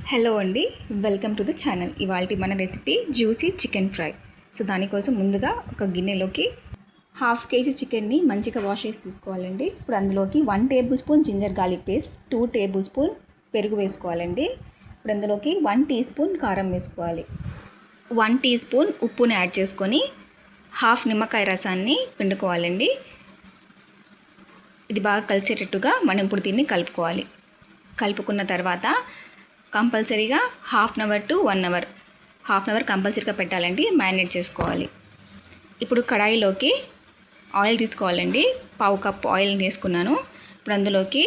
Hello అండి, welcome to the channel. ఇవాళ మన recipe juicy chicken fry. So దానికోసం ముందుగా ఒక గిన్నెలోకి హాఫ్ కేజీ చికెన్ని మంచిగా వాష్ చేసి తీసుకోవాలండి. ఇప్పుడు అందులోకి 1 tablespoon ginger garlic paste, 2 tablespoon పెరుగు వేసుకోవాలండి. ఇప్పుడు అందులోకి 1 టీ స్పూన్ కారం వేసుకోవాలి. 1 టీ స్పూన్ ఉప్పుని యాడ్ చేసుకొని హాఫ్ నిమ్మకాయ రసాన్ని పిండుకోవాలండి. ఇది బాగా కలిసేటట్టుగా మనం ఇప్పుడు దీన్ని కలుపుకోవాలి. కలుపుకున్న తర్వాత కంపల్సరీగా half an hour to 1 hour కంపల్సరీగా పెట్టాలండి, మ్యారినేట్ చేసుకోవాలి. ఇప్పుడు కడాయిలోకి ఆయిల్ తీసుకోవాలండి. పావు కప్ ఆయిల్ తీసుకున్నాను. ఇప్పుడు అందులోకి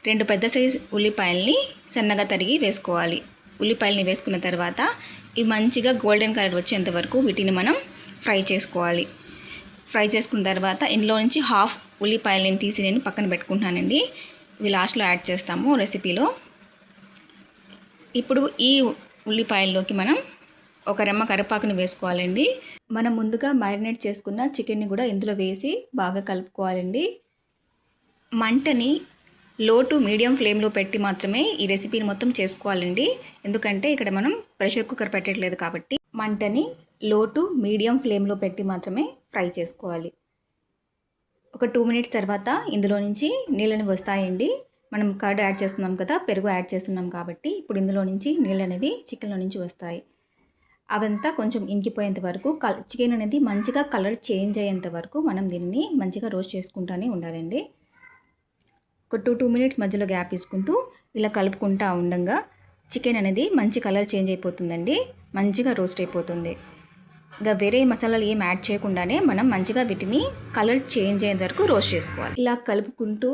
2 పెద్ద సైజు ఉల్లిపాయల్ని సన్నగా తరిగి వేసుకోవాలి. ఉల్లిపాయల్ని వేసుకున్న తర్వాత ఇవి మంచిగా గోల్డెన్ కలర్ వచ్చేంత వరకు వీటిని మనం ఫ్రై చేసుకోవాలి. ఫ్రై చేసుకున్న తర్వాత ఇందులో నుంచి హాఫ్ ఉల్లిపాయలని తీసి నేను పక్కన పెట్టుకుంటున్నానండి. ఇవి లాస్ట్లో యాడ్ చేస్తాము రెసిపీలో. ఇప్పుడు ఈ ఉల్లిపాయల్లోకి మనం ఒక రెమ్మ కరివేపాకుని వేసుకోవాలండి. మనం ముందుగా మ్యారినేట్ చేసుకున్న చికెన్ని కూడా ఇందులో వేసి బాగా కలుపుకోవాలండి. మంటని లో టు మీడియం ఫ్లేమ్లో పెట్టి మాత్రమే ఈ రెసిపీని మొత్తం చేసుకోవాలండి. ఎందుకంటే ఇక్కడ మనం ప్రెషర్ కుక్కర్ పెట్టట్లేదు కాబట్టి మంటని లో టు మీడియం ఫ్లేమ్లో పెట్టి మాత్రమే ఫ్రై చేసుకోవాలి. ఒక 2 మినిట్స్ తర్వాత ఇందులో నుంచి నీళ్ళని వస్తాయండి. మనం కర్డ్ యాడ్ చేస్తున్నాం కదా, పెరుగు యాడ్ చేస్తున్నాం కాబట్టి ఇప్పుడు ఇందులో నుంచి నీళ్ళు అనేవి చికెన్లో నుంచి వస్తాయి. అవంతా కొంచెం ఇంకిపోయేంత వరకు చికెన్ అనేది మంచిగా కలర్ చేంజ్ అయ్యేంత వరకు మనం దీన్ని మంచిగా రోస్ట్ చేసుకుంటూనే ఉండాలండి. ఒక 2 మినిట్స్ మధ్యలో గ్యాప్ తీసుకుంటూ ఇలా కలుపుకుంటూ ఉండగా చికెన్ అనేది మంచి కలర్ చేంజ్ అయిపోతుందండి, మంచిగా రోస్ట్ అయిపోతుంది. ఇంకా వేరే మసాలాలు ఏం యాడ్ చేయకుండానే మనం మంచిగా వీటిని కలర్ చేంజ్ అయ్యేంత వరకు రోస్ట్ చేసుకోవాలి. ఇలా కలుపుకుంటూ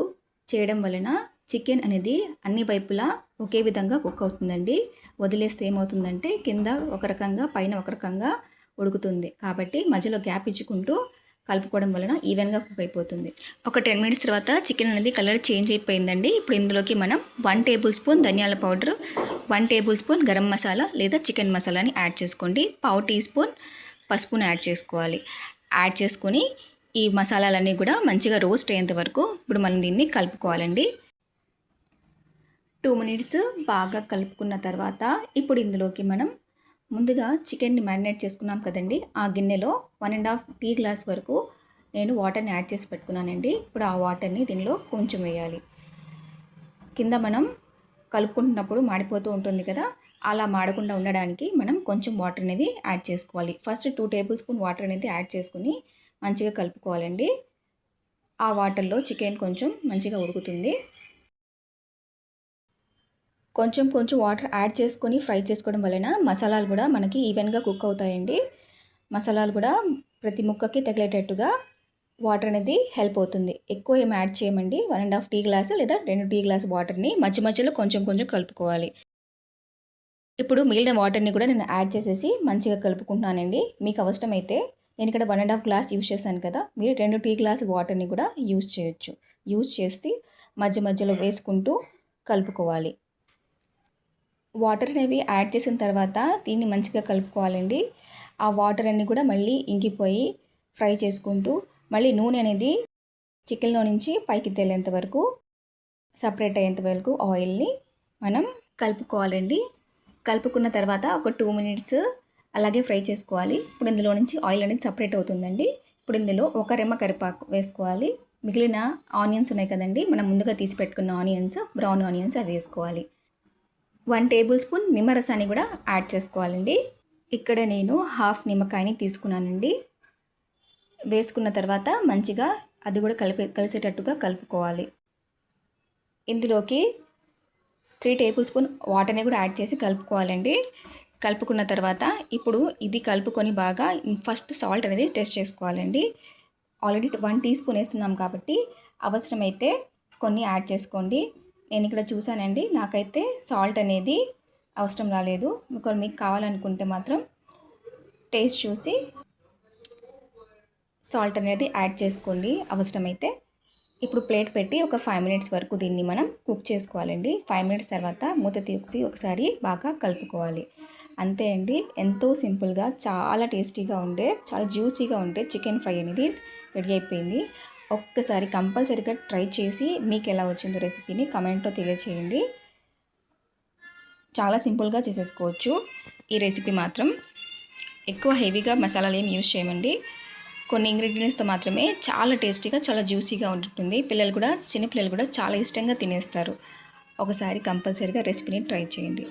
చేయడం వలన చికెన్ అనేది అన్ని వైపులా ఒకే విధంగా కుక్ అవుతుందండి. వదిలేస్తే ఏమవుతుందంటే కింద ఒక రకంగా పైన ఒక రకంగా ఉడుకుతుంది. కాబట్టి మధ్యలో గ్యాప్ ఇచ్చుకుంటూ కలుపుకోవడం వలన ఈవెన్గా కుక్ అయిపోతుంది. ఒక 10 మినిట్స్ తర్వాత చికెన్ అనేది కలర్ చేంజ్ అయిపోయిందండి. ఇప్పుడు ఇందులోకి మనం 1 టేబుల్ స్పూన్ ధనియాల powder, 1 table spoon garam masala లేదా చికెన్ మసాలాని యాడ్ చేసుకోండి. పావు టీ స్పూన్ పసుపుని యాడ్ చేసుకోవాలి. యాడ్ చేసుకొని ఈ మసాలాలన్నీ కూడా మంచిగా రోస్ట్ అయ్యేంత వరకు ఇప్పుడు మనం దీన్ని కలుపుకోవాలండి. 2 మినిట్స్ బాగా కలుపుకున్న తర్వాత ఇప్పుడు ఇందులోకి మనం ముందుగా చికెన్ని మ్యారినేట్ చేసుకున్నాం కదండి, ఆ గిన్నెలో 1.5 టీ గ్లాస్ వరకు నేను వాటర్ని యాడ్ చేసి పెట్టుకున్నానండి. ఇప్పుడు ఆ వాటర్ని దీనిలో కొంచెం వేయాలి. కింద మనం కలుపుకుంటున్నప్పుడు మాడిపోతూ ఉంటుంది కదా, అలా మాడకుండా ఉండడానికి మనం కొంచెం వాటర్ అనేవి యాడ్ చేసుకోవాలి. ఫస్ట్ 2 టేబుల్ స్పూన్ వాటర్ అనేది యాడ్ చేసుకుని మంచిగా కలుపుకోవాలండి. ఆ వాటర్లో చికెన్ కొంచెం మంచిగా ఉడుకుతుంది. కొంచెం వాటర్ యాడ్ చేసుకొని ఫ్రై చేసుకోవడం వలన మసాలాలు కూడా మనకి ఈవెన్గా కుక్ అవుతాయండి. మసాలాలు కూడా ప్రతి ముక్కకి తగిలేటట్టుగా వాటర్ అనేది హెల్ప్ అవుతుంది. ఎక్కువ ఏం యాడ్ చేయమండి. 1.5 టీ గ్లాస్ లేదా 2 టీ గ్లాస్ వాటర్ని మధ్యలో కొంచెం కలుపుకోవాలి. ఇప్పుడు మిగిలిన వాటర్ని కూడా నేను యాడ్ చేసేసి మంచిగా కలుపుకుంటున్నానండి. మీకు అవసరమైతే నేను ఇక్కడ 1.5 గ్లాస్ యూజ్ చేశాను కదా, మీరు 2 టీ గ్లాస్ వాటర్ని కూడా యూజ్ చేయొచ్చు. యూజ్ చేసి మధ్యలో వేసుకుంటూ కలుపుకోవాలి. వాటర్ అనేవి యాడ్ చేసిన తర్వాత దీన్ని మంచిగా కలుపుకోవాలండి. ఆ వాటర్ అన్నీ కూడా మళ్ళీ ఇంకిపోయి ఫ్రై చేసుకుంటూ మళ్ళీ నూనె అనేది చికెన్లో నుంచి పైకి తేలేంత వరకు, సపరేట్ అయ్యేంత వరకు ఆయిల్ని మనం కలుపుకోవాలండి. కలుపుకున్న తర్వాత ఒక 2 మినిట్స్ అలాగే ఫ్రై చేసుకోవాలి. ఇప్పుడు ఇందులో నుంచి ఆయిల్ అనేది సపరేట్ అవుతుందండి. ఇప్పుడు ఇందులో ఒక రెమ్మ కరివేపాకు వేసుకోవాలి. మిగిలిన ఆనియన్స్ ఉన్నాయి కదండి, మనం ముందుగా తీసి పెట్టుకున్న ఆనియన్స్, బ్రౌన్ ఆనియన్స్ అవి వేసుకోవాలి. 1 టేబుల్ స్పూన్ నిమ్మరసాన్ని కూడా యాడ్ చేసుకోవాలండి. ఇక్కడ నేను హాఫ్ నిమ్మకాయని తీసుకున్నానండి. వేసుకున్న తర్వాత మంచిగా అది కూడా కలిసేటట్టుగా కలుపుకోవాలి. ఇందులోకి 3 టేబుల్ స్పూన్ వాటర్ని కూడా యాడ్ చేసి కలుపుకోవాలండి. కలుపుకున్న తర్వాత ఇప్పుడు ఇది కలుపుకొని బాగా ఫస్ట్ సాల్ట్ అనేది టెస్ట్ చేసుకోవాలండి. ఆల్రెడీ 1 టీ స్పూన్ వేస్తున్నాం కాబట్టి అవసరమైతే కొన్ని యాడ్ చేసుకోండి. నేను ఇక్కడ చూసానండి, నాకైతే సాల్ట్ అనేది అవసరం రాలేదు. మీకు కావాలనుకుంటే మాత్రం టేస్ట్ చూసి సాల్ట్ అనేది యాడ్ చేసుకోండి అవసరమైతే. ఇప్పుడు ప్లేట్ పెట్టి ఒక 5 మినిట్స్ వరకు దీన్ని మనం కుక్ చేసుకోవాలండి. 5 మినిట్స్ తర్వాత మూత తీసి ఒకసారి బాగా కలుపుకోవాలి. అంతే అండి, ఎంతో సింపుల్గా చాలా టేస్టీగా ఉండే, చాలా జ్యూసీగా ఉండే చికెన్ ఫ్రై అనేది రెడీ అయిపోయింది. ఒక్కసారి కంపల్సరీగా ట్రై చేసి మీకు ఎలా వచ్చిందో రెసిపీని కమెంట్లో తెలియచేయండి. చాలా సింపుల్గా చేసేసుకోవచ్చు ఈ రెసిపీ మాత్రం. ఎక్కువ హెవీగా మసాలాలు ఏమి యూజ్ చేయమండి. కొన్ని ఇంగ్రీడియంట్స్తో మాత్రమే చాలా టేస్టీగా, చాలా జ్యూసీగా ఉంటుంది. చిన్నపిల్లలు కూడా చాలా ఇష్టంగా తినేస్తారు. ఒకసారి కంపల్సరీగా రెసిపీని ట్రై చేయండి.